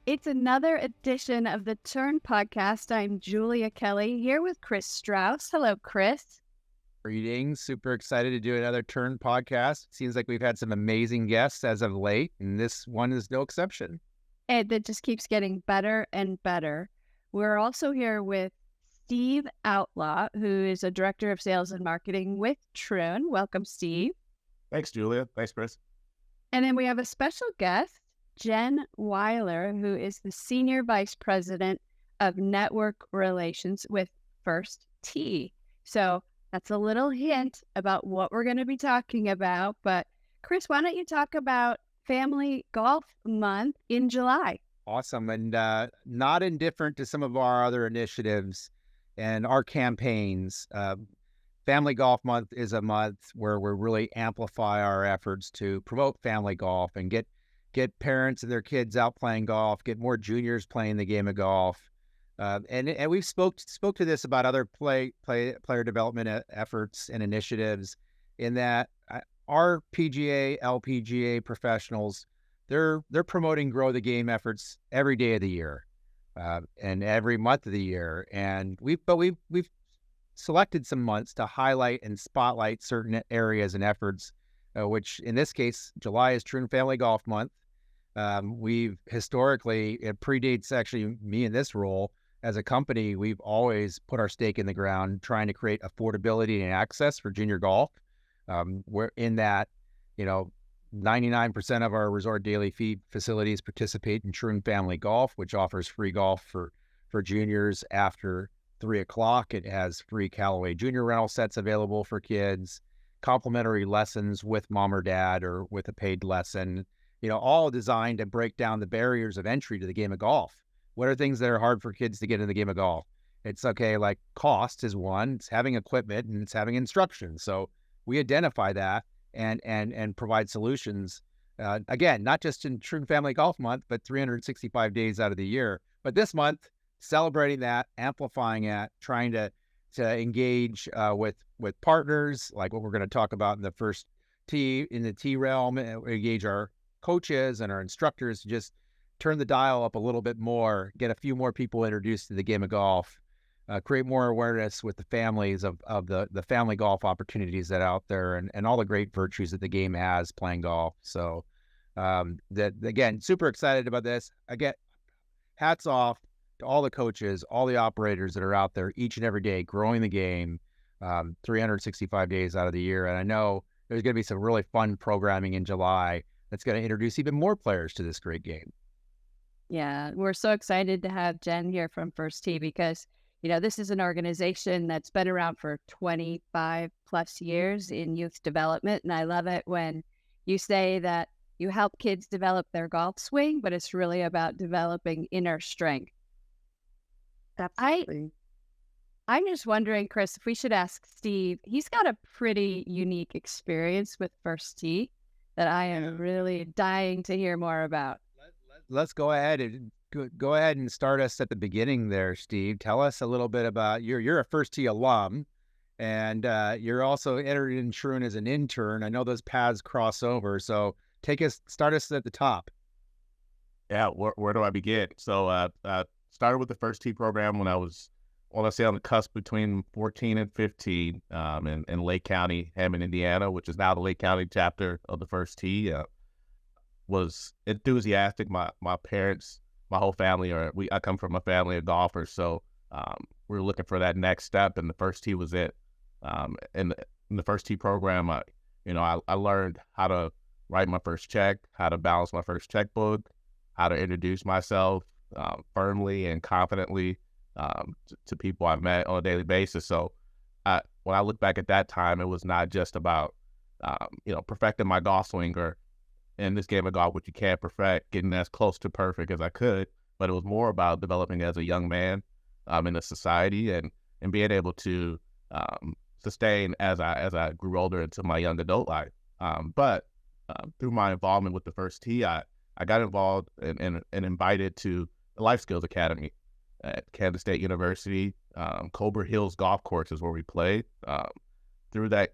It's another edition of the Turn podcast. I'm Julia Kelly here with Kris Strauss. Hello, Kris. Greetings. Super excited to do another Turn podcast. Seems like we've had some amazing guests as of late, and this one is no exception. And it just keeps getting better and better. We're also here with Steve Outlaw, who is a director of sales and marketing with Troon. Welcome, Steve. Thanks, Julia. Thanks, Kris. And then we have a special guest, Jen Weiler, who is the Senior Vice President of Network Relations with First Tee. So that's a little hint about what we're going to be talking about. But Kris, why don't you talk about Family Golf Month in July? Awesome. And not indifferent to some of our other initiatives and our campaigns. Family Golf Month is a month where we really amplify our efforts to promote family golf and get parents and their kids out playing golf, get more juniors playing the game of golf. And we've spoke to this about other player development efforts and initiatives in that our PGA, LPGA professionals, they're promoting grow the game efforts every day of the year and every month of the year. And we've selected some months to highlight and spotlight certain areas and efforts, which in this case, July is Troon Family Golf Month. We've historically, it predates actually me in this role as a company, we've always put our stake in the ground trying to create affordability and access for junior golf. We're in that, 99% of our resort daily fee facilities participate in Troon Family Golf, which offers free golf for juniors after 3:00. It has free Callaway junior rental sets available for kids, complimentary lessons with mom or dad or with a paid lesson, all designed to break down the barriers of entry to the game of golf. What are things that are hard for kids to get in the game of golf? It's okay, like cost is one, it's having equipment and it's having instruction. So we identify that and provide solutions. Again, not just in Troon Family Golf Month, but 365 days out of the year. But this month, celebrating that, amplifying it, trying to engage with partners, like what we're going to talk about in the first tee, in the tee realm, engage our coaches and our instructors to just turn the dial up a little bit more, get a few more people introduced to the game of golf, create more awareness with the families of the family golf opportunities that are out there and all the great virtues that the game has playing golf. So again, super excited about this. Again, hats off to all the coaches, all the operators that are out there each and every day growing the game 365 days out of the year. And I know there's going to be some really fun programming in July that's going to introduce even more players to this great game. Yeah, we're so excited to have Jen here from First Tee because, this is an organization that's been around for 25 plus years in youth development. And I love it when you say that you help kids develop their golf swing, but it's really about developing inner strength. Absolutely. I'm just wondering, Kris, if we should ask Steve. He's got a pretty unique experience with First Tee that I am really dying to hear more about. Let's go ahead and start us at the beginning there, Steve. Tell us a little bit about you're a First Tee alum, and you're also entered in Troon as an intern. I know those paths cross over, so start us at the top. Yeah, where do I begin? So I started with the First Tee program when I was, on the cusp between 14 and 15 in Lake County, Hammond, Indiana, which is now the Lake County chapter of the First Tee. Was enthusiastic. My parents, my whole family, I come from a family of golfers, so we were looking for that next step, and the First Tee was it. In the First Tee program, I learned how to write my first check, how to balance my first checkbook, how to introduce myself firmly and confidently to people I met on a daily basis. So when I look back at that time, it was not just about perfecting my golf swing or in this game of golf, which you can't perfect, getting as close to perfect as I could, but it was more about developing as a young man in a society and being able to sustain as I grew older into my young adult life. But through my involvement with the First Tee, I got involved and invited to the Life Skills Academy at Kansas State University. Cobra Hills Golf Course is where we played. Through that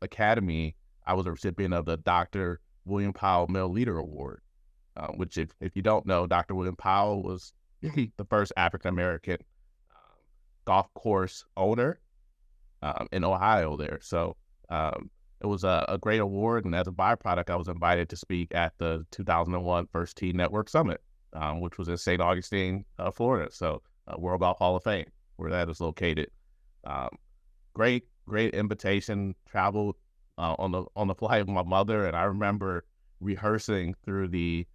academy, I was a recipient of the Dr. William Powell Male Leader Award. which if you don't know, Dr. William Powell was the first African-American golf course owner in Ohio there. So it was a great award, and as a byproduct, I was invited to speak at the 2001 First Tee Network Summit, which was in St. Augustine, Florida. So World Golf Hall of Fame, where that is located. Great invitation. Traveled on the flight with my mother, and I remember rehearsing through the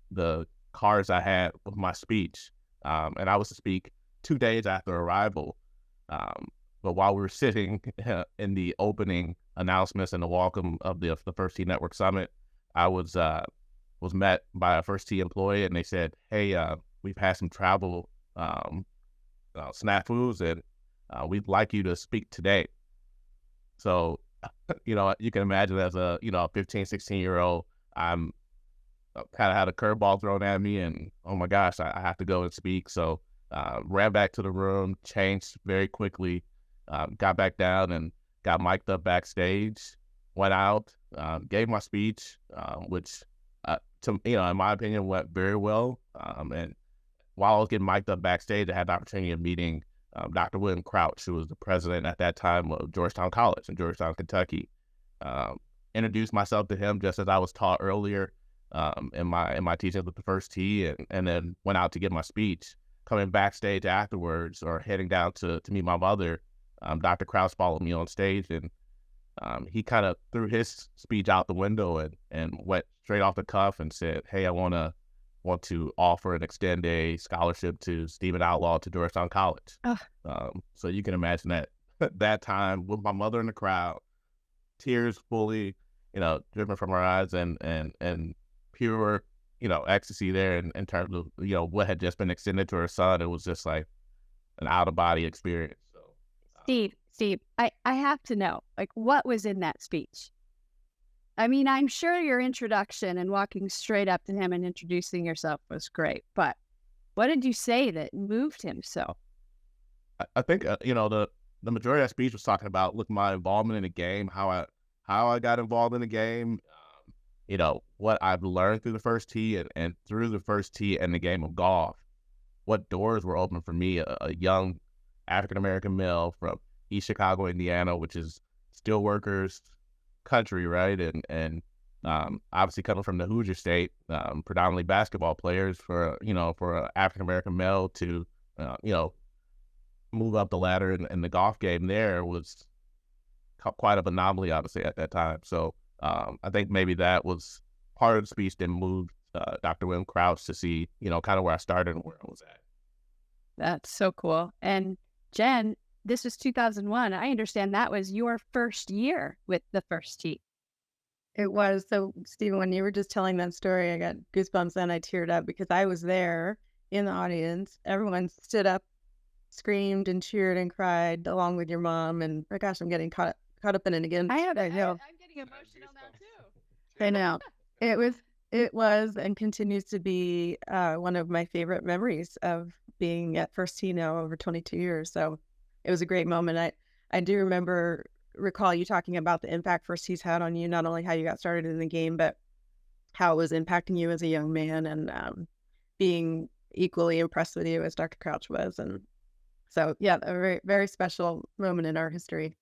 cards I had with my speech, and I was to speak 2 days after arrival. But while we were sitting in the opening announcements and the welcome of the First Tee Network Summit, I was met by a First Tee employee, and they said, "Hey, we've had some travel snafus, and we'd like you to speak today." So, you can imagine as a 15, 16-year-old, I'm kind of had a curveball thrown at me, and oh my gosh, I have to go and speak. So ran back to the room, changed very quickly, got back down and got mic'd up backstage, went out, gave my speech, which, in my opinion, went very well. And while I was getting mic'd up backstage, I had the opportunity of meeting Dr. William Crouch, who was the president at that time of Georgetown College in Georgetown, Kentucky. Introduced myself to him just as I was taught earlier in my teaching with the First Tee, and then went out to give my speech. Coming backstage afterwards, or heading down to meet my mother, Dr. Crouch followed me on stage, and he kind of threw his speech out the window and went straight off the cuff and said, "Hey, I want to offer and extend a scholarship to Steve Outlaw to Georgetown College." So you can imagine that time with my mother in the crowd, tears fully, dripping from her eyes, and pure, ecstasy there in terms of, what had just been extended to her son. It was just like an out of body experience. So, Steve, I have to know, what was in that speech? I mean, I'm sure your introduction and walking straight up to him and introducing yourself was great, but what did you say that moved him so? I think, the majority of that speech was talking about, my involvement in the game, how I got involved in the game, what I've learned through the First Tee and through the First Tee and the game of golf, what doors were open for me, a young African-American male from East Chicago, Indiana, which is steelworkers country, right? And obviously coming from the Hoosier State, predominantly basketball players, for an African-American male to, move up the ladder in the golf game there was quite an anomaly, obviously, at that time. So I think maybe that was part of the speech that moved Dr. William Crouch to see, kind of where I started and where I was at. That's so cool. And Jen, this was 2001. I understand that was your first year with the First Tee. It was. So, Stephen, when you were just telling that story, I got goosebumps and I teared up because I was there in the audience. Everyone stood up, screamed and cheered and cried along with your mom. And my gosh, I'm getting caught up in it again. I'm getting emotional now too. I know. It was and continues to be one of my favorite memories of being at First Tee now over 22 years. So it was a great moment. I do recall you talking about the impact First Tee's had on you, not only how you got started in the game, but how it was impacting you as a young man, and being equally impressed with you as Dr. Crouch was. And so, yeah, a very, very special moment in our history.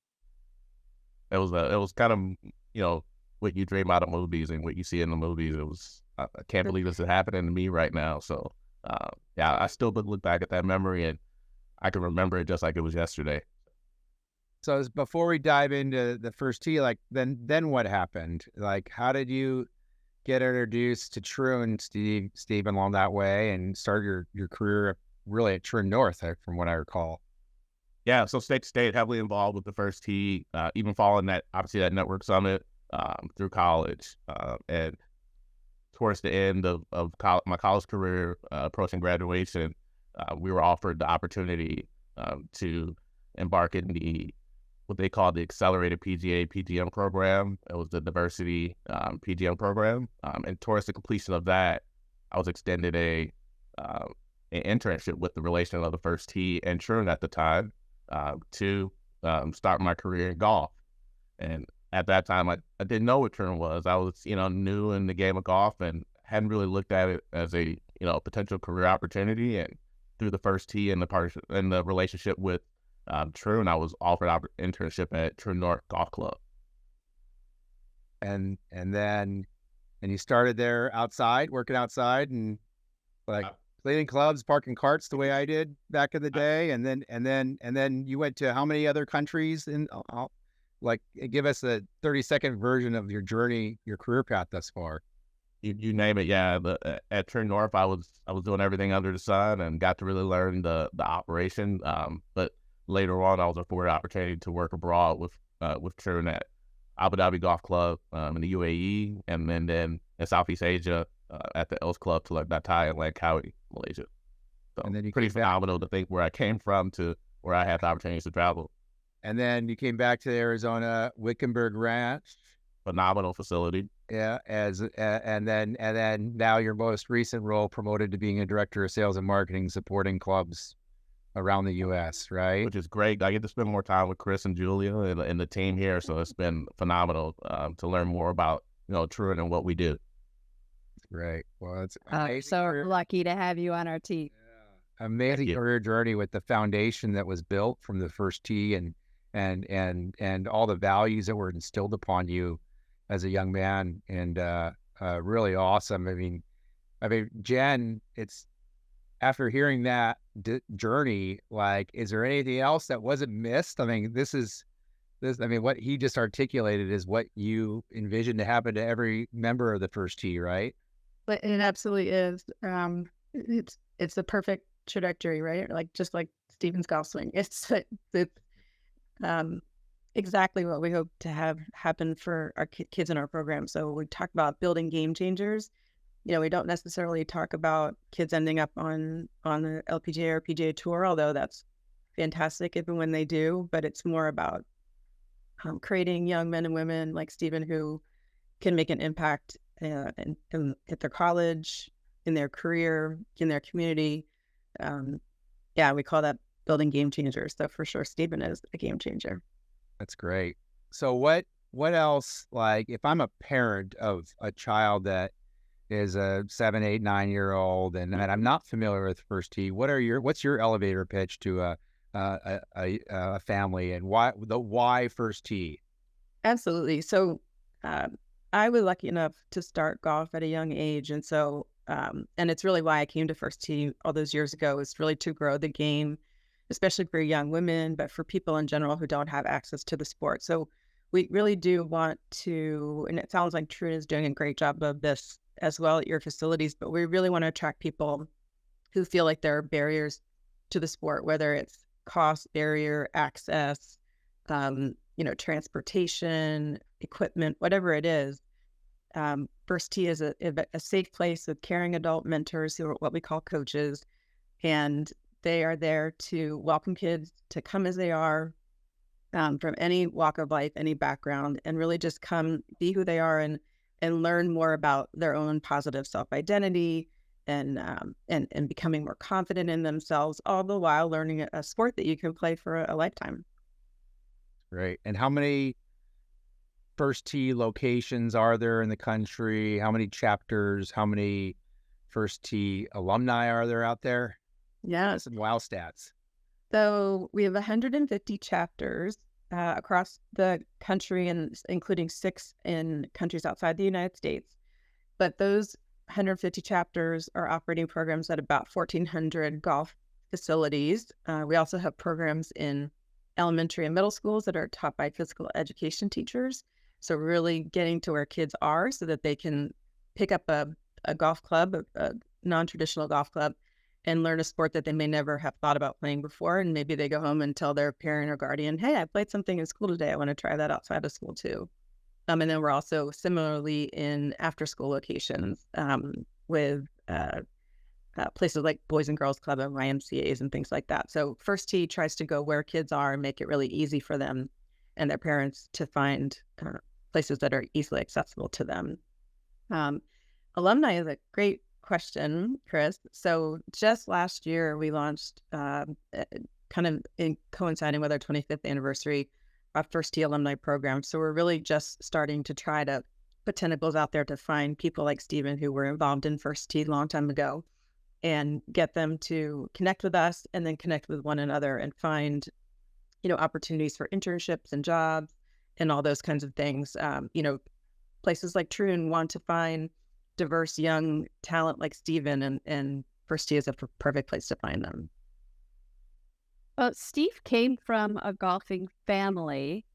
It was kind of, what you dream out of movies and what you see in the movies. It was, I can't believe this is happening to me right now. So, yeah, I still look back at that memory, and I can remember it just like it was yesterday. So before we dive into the First Tee, then what happened? How did you get introduced to Troon, Steve, along that way, and start your career really at Troon North, from what I recall? Yeah, so state to state, heavily involved with the First Tee, even following that, obviously, that network summit through college. And towards the end of my college career, approaching graduation, we were offered the opportunity to embark in what they call the Accelerated PGM program. It was the Diversity PGM program. And towards the completion of that, I was extended an internship with the relation of the First Tee and Troon at the time to start my career in golf. And at that time, I didn't know what Troon was. I was, new in the game of golf and hadn't really looked at it as a potential career opportunity. And through the first tee and the relationship with Troon, I was offered internship at Troon North Golf Club. And then you started there working outside and like cleaning clubs, parking carts the way I did back in the day. And then you went to how many other countries? And like, give us a 30-second version of your journey, your career path thus far. You name it, yeah. At Troon North, I was doing everything under the sun and got to really learn the operation. But later on, I was afforded an opportunity to work abroad with Troon at Abu Dhabi Golf Club in the UAE, and then in Southeast Asia at the Els Club to Batai and Langkawi, Malaysia. So and then pretty phenomenal to think where I came from to where I had the opportunities to travel. And then you came back to Arizona, Wickenburg Ranch. Phenomenal facility. Yeah, and then now your most recent role promoted to being a director of sales and marketing, supporting clubs around the U.S., right? Which is great. I get to spend more time with Kris and Julia and the team here, so it's been phenomenal to learn more about Troon and what we do. Great. Well, it's so lucky to have you on our team. Yeah. Amazing career journey with the foundation that was built from the first tee and all the values that were instilled upon you as a young man, and really awesome. I mean, Jen, it's after hearing that journey, like, is there anything else that wasn't missed? I mean, what he just articulated is what you envisioned to happen to every member of the first tee, right? But it absolutely is. It's the perfect trajectory, right? Like, just like Steven's golf swing. It's exactly what we hope to have happen for our kids in our program. So we talk about building game changers. We don't necessarily talk about kids ending up on the LPGA or PGA Tour, although that's fantastic even when they do. But it's more about creating young men and women like Steven who can make an impact at their college, in their career, in their community. We call that building game changers. So for sure, Steven is a game changer. That's great. So what else, like, if I'm a parent of a child that is a 7, 8, 9-year-old and I'm not familiar with first tee, what's your elevator pitch to a family, and why first tee? Absolutely. So I was lucky enough to start golf at a young age, and so and it's really why I came to first tee all those years ago, is really to grow the game, especially for young women, but for people in general who don't have access to the sport. So we really do want to, and it sounds like Troon is doing a great job of this as well at your facilities, but we really want to attract people who feel like there are barriers to the sport, whether it's cost barrier, access, transportation, equipment, whatever it is. First tee is a safe place with caring adult mentors who are what we call coaches, and they are there to welcome kids to come as they are, from any walk of life, any background, and really just come be who they are and learn more about their own positive self-identity and becoming more confident in themselves, all the while learning a sport that you can play for a lifetime. Great. And how many first tee locations are there in the country? How many chapters? How many first tee alumni are there out there? Yeah. Some wild stats. So we have 150 chapters across the country, and including 6 in countries outside the United States. But those 150 chapters are operating programs at about 1,400 golf facilities. We also have programs in elementary and middle schools that are taught by physical education teachers. So really getting to where kids are so that they can pick up a golf club, a non-traditional golf club, and learn a sport that they may never have thought about playing before. And maybe they go home and tell their parent or guardian, hey, I played something in school today. I want to try that outside of school too. And then we're also similarly in after-school locations with places like Boys and Girls Club and YMCAs and things like that. So First Tee tries to go where kids are and make it really easy for them and their parents to find places that are easily accessible to them. Alumni is a great question, Kris. So just last year, we launched, kind of coinciding with our 25th anniversary, our First Tee alumni program. So we're really just starting to try to put tentacles out there to find people like Steven who were involved in First Tee a long time ago and get them to connect with us and then connect with one another and find, opportunities for internships and jobs and all those kinds of things. Places like Troon want to find diverse young talent like Steven, and First Tee is a perfect place to find them. Well, Steve came from a golfing family,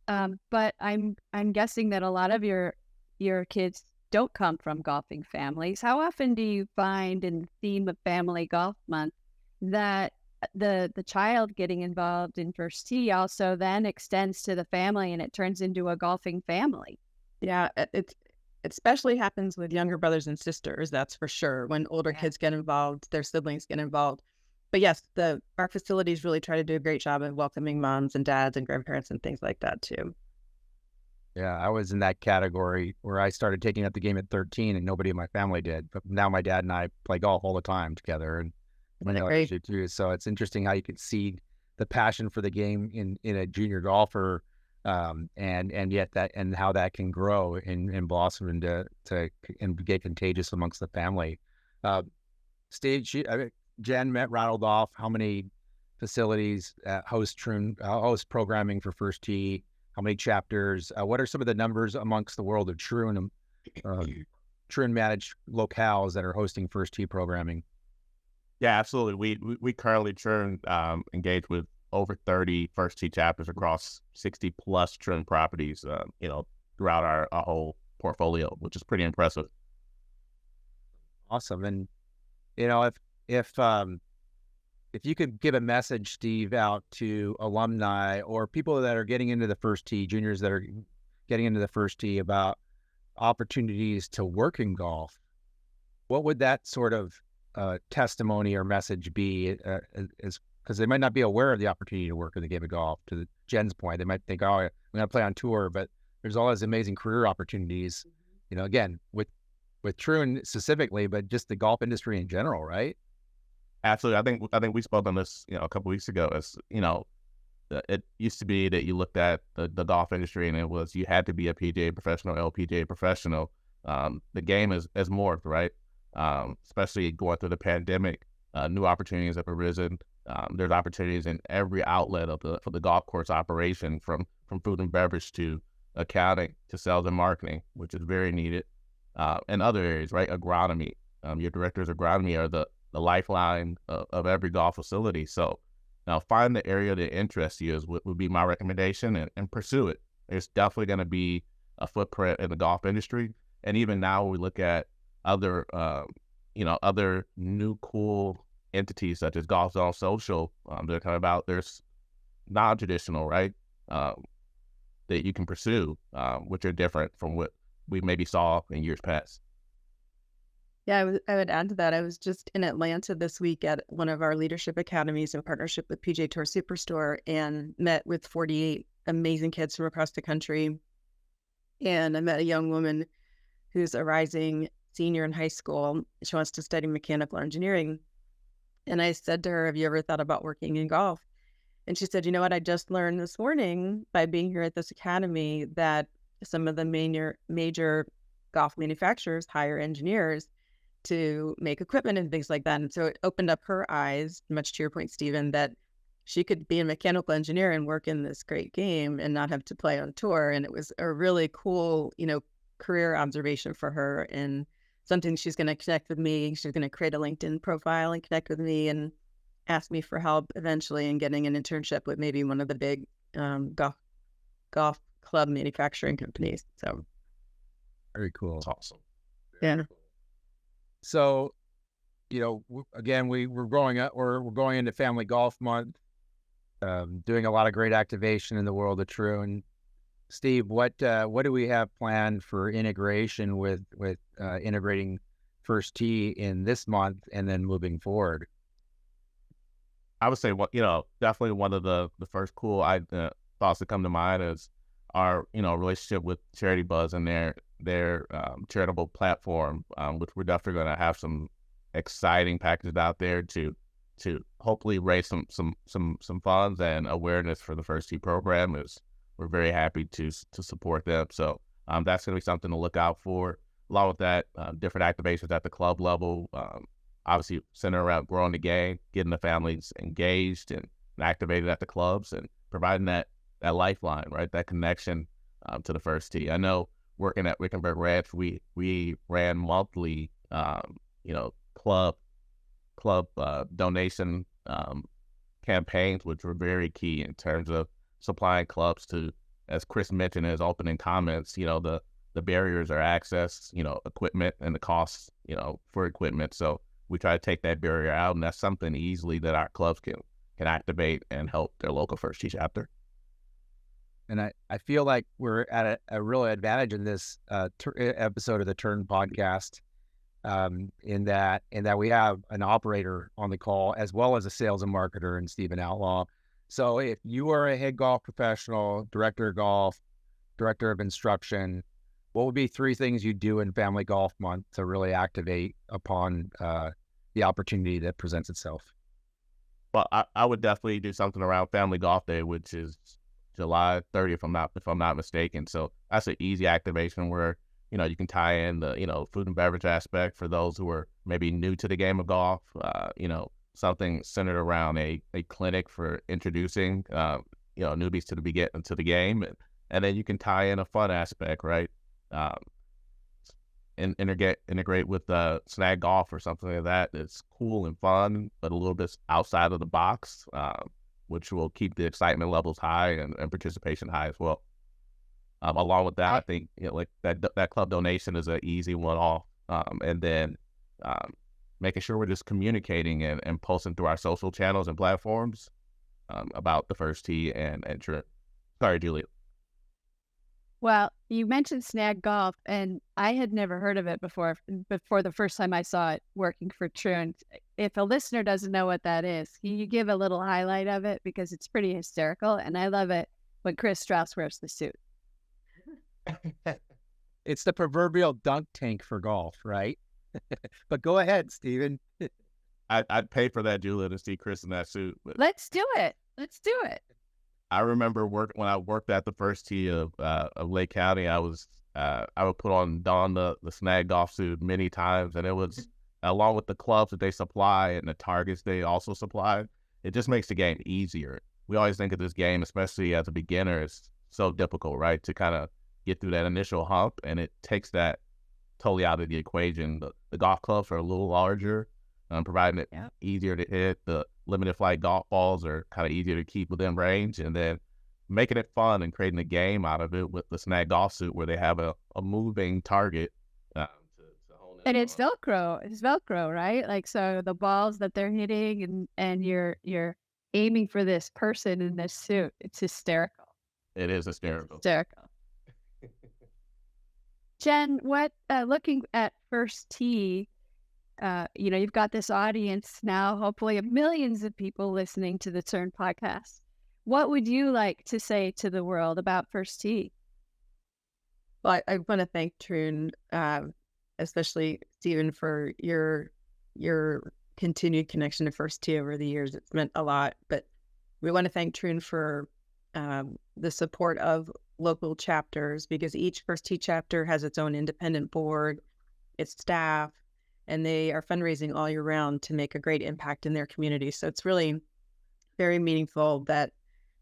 but I'm guessing that a lot of your kids don't come from golfing families. How often do you find in the theme of Family Golf Month that the child getting involved in First Tee also then extends to the family and it turns into a golfing family? Yeah, it especially happens with younger brothers and sisters, that's for sure. When older kids get involved, their siblings get involved. But yes, our facilities really try to do a great job of welcoming moms and dads and grandparents and things like that too. Yeah, I was in that category where I started taking up the game at 13 and nobody in my family did. But now my dad and I play golf all the time together, and my others do too. So it's interesting how you can see the passion for the game in a junior golfer, and yet how that can grow and blossom and get contagious amongst the family. Steve, Jen rattled off how many facilities host programming for First Tee. How many chapters? What are some of the numbers amongst the world of Troon managed locales that are hosting First Tee programming? Yeah, absolutely. We currently Troon engage with over 30 First Tee chapters across 60 plus Troon properties, throughout our whole portfolio, which is pretty impressive. Awesome. And if you could give a message, Steve, out to alumni or people that are getting into the First Tee, juniors that are getting into the First Tee about opportunities to work in golf, what would that sort of testimony or message be? Because they might not be aware of the opportunity to work in the game of golf. To Jen's point, they might think, "Oh, I'm going to play on tour," but there's all these amazing career opportunities. Again, with Troon specifically, but just the golf industry in general, right? Absolutely. I think we spoke on this, a couple weeks ago. As it used to be that you looked at the golf industry and it was you had to be a PGA professional, LPGA professional. The game has morphed, right? Especially going through the pandemic, new opportunities have arisen. There's opportunities in every outlet for the golf course operation, from food and beverage to accounting to sales and marketing, which is very needed. And other areas, right? Agronomy. Your directors of agronomy are the lifeline of every golf facility. So now find the area that interests you would be my recommendation, and pursue it. There's definitely going to be a footprint in the golf industry. And even now we look at other new cool entities such as Golf Zone Social. They're talking about there's non-traditional, right? That you can pursue, which are different from what we maybe saw in years past. Yeah, I would add to that. I was just in Atlanta this week at one of our leadership academies in partnership with PGA Tour Superstore, and met with 48 amazing kids from across the country. And I met a young woman who's a rising senior in high school. She wants to study mechanical engineering. And I said to her, "Have you ever thought about working in golf?" And she said, "You know what? I just learned this morning by being here at this academy that some of the major golf manufacturers hire engineers to make equipment and things like that." And so it opened up her eyes, much to your point, Stephen, that she could be a mechanical engineer and work in this great game and not have to play on tour. And it was a really cool, career observation for her, and something she's going to connect with me. She's going to create a LinkedIn profile and connect with me and ask me for help eventually in getting an internship with maybe one of the big golf club manufacturing companies. So very cool. That's awesome. Yeah. So, again, we're growing up. We're going into Family Golf Month, doing a lot of great activation in the world of Troon. Steve, what do we have planned for integration with integrating First Tee in this month and then moving forward? I would say, definitely one of the first cool thoughts that come to mind is our, relationship with Charity Buzz and their charitable platform, which we're definitely going to have some exciting packages out there to hopefully raise some funds and awareness for the First Tee program. We're very happy to support them. So That's going to be something to look out for. Along with that, different activations at the club level, obviously centered around growing the game, getting the families engaged and activated at the clubs, and providing that lifeline, right, that connection to the first tee. I know working at Wickenburg Ranch, we ran monthly, club donation campaigns, which were very key in terms of supplying clubs to, as Kris mentioned in his opening comments, the barriers are access, equipment and the costs, for equipment. So we try to take that barrier out, and that's something easily that our clubs can activate and help their local first tee chapter. And I feel like we're at a real advantage in this episode of the Turn podcast, in that we have an operator on the call as well as a sales and marketer in Steve Outlaw. So if you are a head golf professional, director of golf, director of instruction, what would be 3 things you do in Family Golf Month to really activate upon the opportunity that presents itself? Well, I would definitely do something around Family Golf Day, which is July 30th, if I'm not mistaken. So that's an easy activation where, you can tie in the, food and beverage aspect for those who are maybe new to the game of golf, something centered around a clinic for introducing, newbies to the game. And then you can tie in a fun aspect, right? And integrate with snag golf or something like that. That's cool and fun, but a little bit outside of the box, which will keep the excitement levels high and participation high as well. Along with that, I think that club donation is an easy one off, and then making sure we're just communicating and posting through our social channels and platforms about the first tee and Troon. Sorry, Julia. Well, you mentioned snag golf, and I had never heard of it before the first time I saw it working for Troon. If a listener doesn't know what that is, can you give a little highlight of it? Because it's pretty hysterical, and I love it when Kris Strauss wears the suit. It's the proverbial dunk tank for golf, right? But go ahead, Steven. I'd pay for that, Julia, to see Kris in that suit. But Let's do it. I remember when I worked at the first tee of Lake County, I would don the snag golf suit many times, and it was along with the clubs that they supply and the targets they also supply. It just makes the game easier. We always think of this game, especially as a beginner, it's so difficult, right, to kind of get through that initial hump, and it takes that totally out of the equation. The golf clubs are a little larger, providing it easier to hit. The limited flight golf balls are kind of easier to keep within range, and then making it fun and creating a game out of it with the snag golf suit where they have a moving target to hone in. And it's Velcro. It's Velcro, right? Like, so the balls that they're hitting, and you're aiming for this person in this suit. It's hysterical. It is hysterical. Jen, what looking at first tee, you've got this audience now, hopefully of millions of people listening to the Turn podcast. What would you like to say to the world about first tee? Well, I want to thank Troon, especially Steven, for your continued connection to first tee over the years. It's meant a lot, but we want to thank Troon for the support of local chapters, because each first tee chapter has its own independent board, its staff, and they are fundraising all year round to make a great impact in their community. So it's really very meaningful that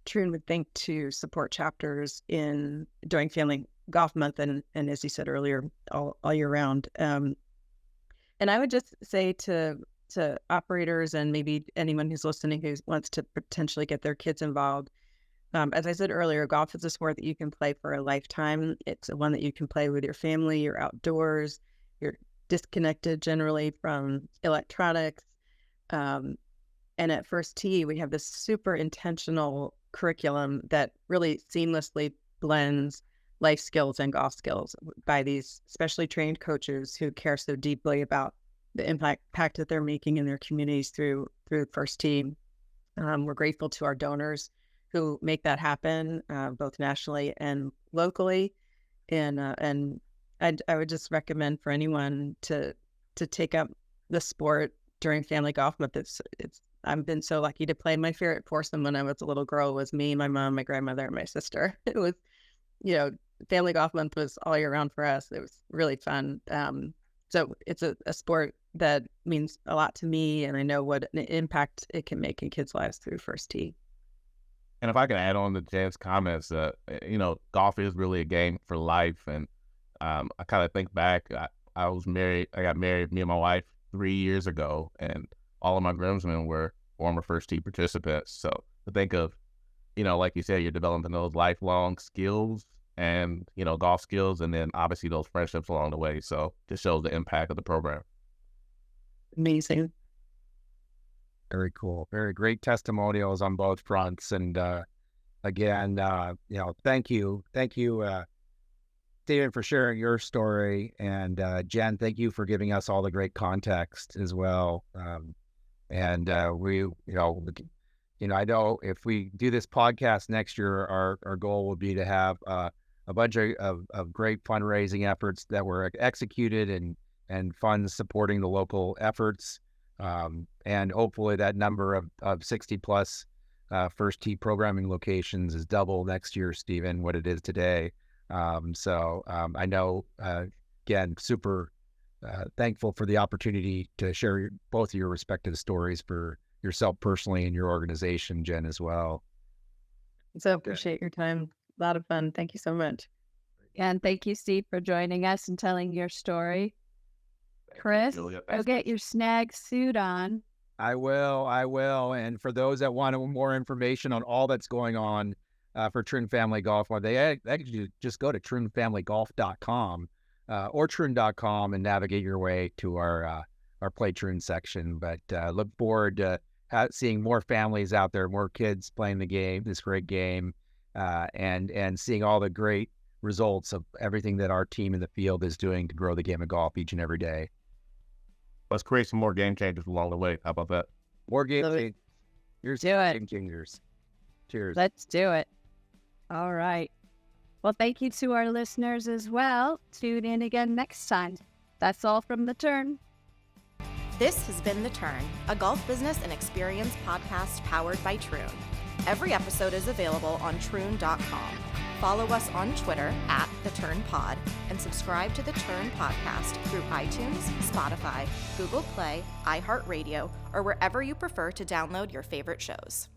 Troon would think to support chapters during Family Golf Month and as you said earlier, all year round. And I would just say to operators and maybe anyone who's listening who wants to potentially get their kids involved, as I said earlier, golf is a sport that you can play for a lifetime. It's one that you can play with your family. You're outdoors. You're disconnected generally from electronics. And at First Tee, we have this super intentional curriculum that really seamlessly blends life skills and golf skills by these specially trained coaches who care so deeply about the impact that they're making in their communities through First Tee. We're grateful to our donors who make that happen, both nationally and locally. And I would just recommend for anyone to take up the sport during Family Golf Month. I've been so lucky to play. My favorite foursome when I was a little girl was me, my mom, my grandmother, and my sister. It was, Family Golf Month was all year round for us. It was really fun. So it's a sport that means a lot to me, and I know what an impact it can make in kids' lives through First Tee. And if I can add on to Jen's comments, golf is really a game for life. And I kind of think back, I was married, I got married, me and my wife 3 years ago, and all of my groomsmen were former First Tee participants. So to think of, like you said, you're developing those lifelong skills and, golf skills, and then obviously those friendships along the way. So this shows the impact of the program. Amazing. Very cool. Very great testimonials on both fronts. And again, thank you, Stephen, for sharing your story, and Jen, thank you for giving us all the great context as well. And we, I know if we do this podcast next year, our goal will be to have a bunch of great fundraising efforts that were executed and funds supporting the local efforts. And hopefully that number of 60 plus First Tee programming locations is double next year, Stephen, what it is today. So I know, again, super thankful for the opportunity to share both of your respective stories for yourself personally and your organization, Jen, as well. So appreciate your time. A lot of fun. Thank you so much. And thank you, Steve, for joining us and telling your story. Kris, go get your snag suit on. I will. And for those that want more information on all that's going on for Troon Family Golf, they actually just go to troonfamilygolf.com or troon.com and navigate your way to our Play Troon section. But look forward to seeing more families out there, more kids playing the game, this great game, and seeing all the great results of everything that our team in the field is doing to grow the game of golf each and every day. Let's create some more game changers along the way. How about that? More game changers. Do it. Game changers. Cheers. Let's do it. All right. Well, thank you to our listeners as well. Tune in again next time. That's all from The Turn. This has been The Turn, a golf business and experience podcast powered by Troon. Every episode is available on troon.com. Follow us on Twitter @TheTurnPod and subscribe to The Turn podcast through iTunes, Spotify, Google Play, iHeartRadio, or wherever you prefer to download your favorite shows.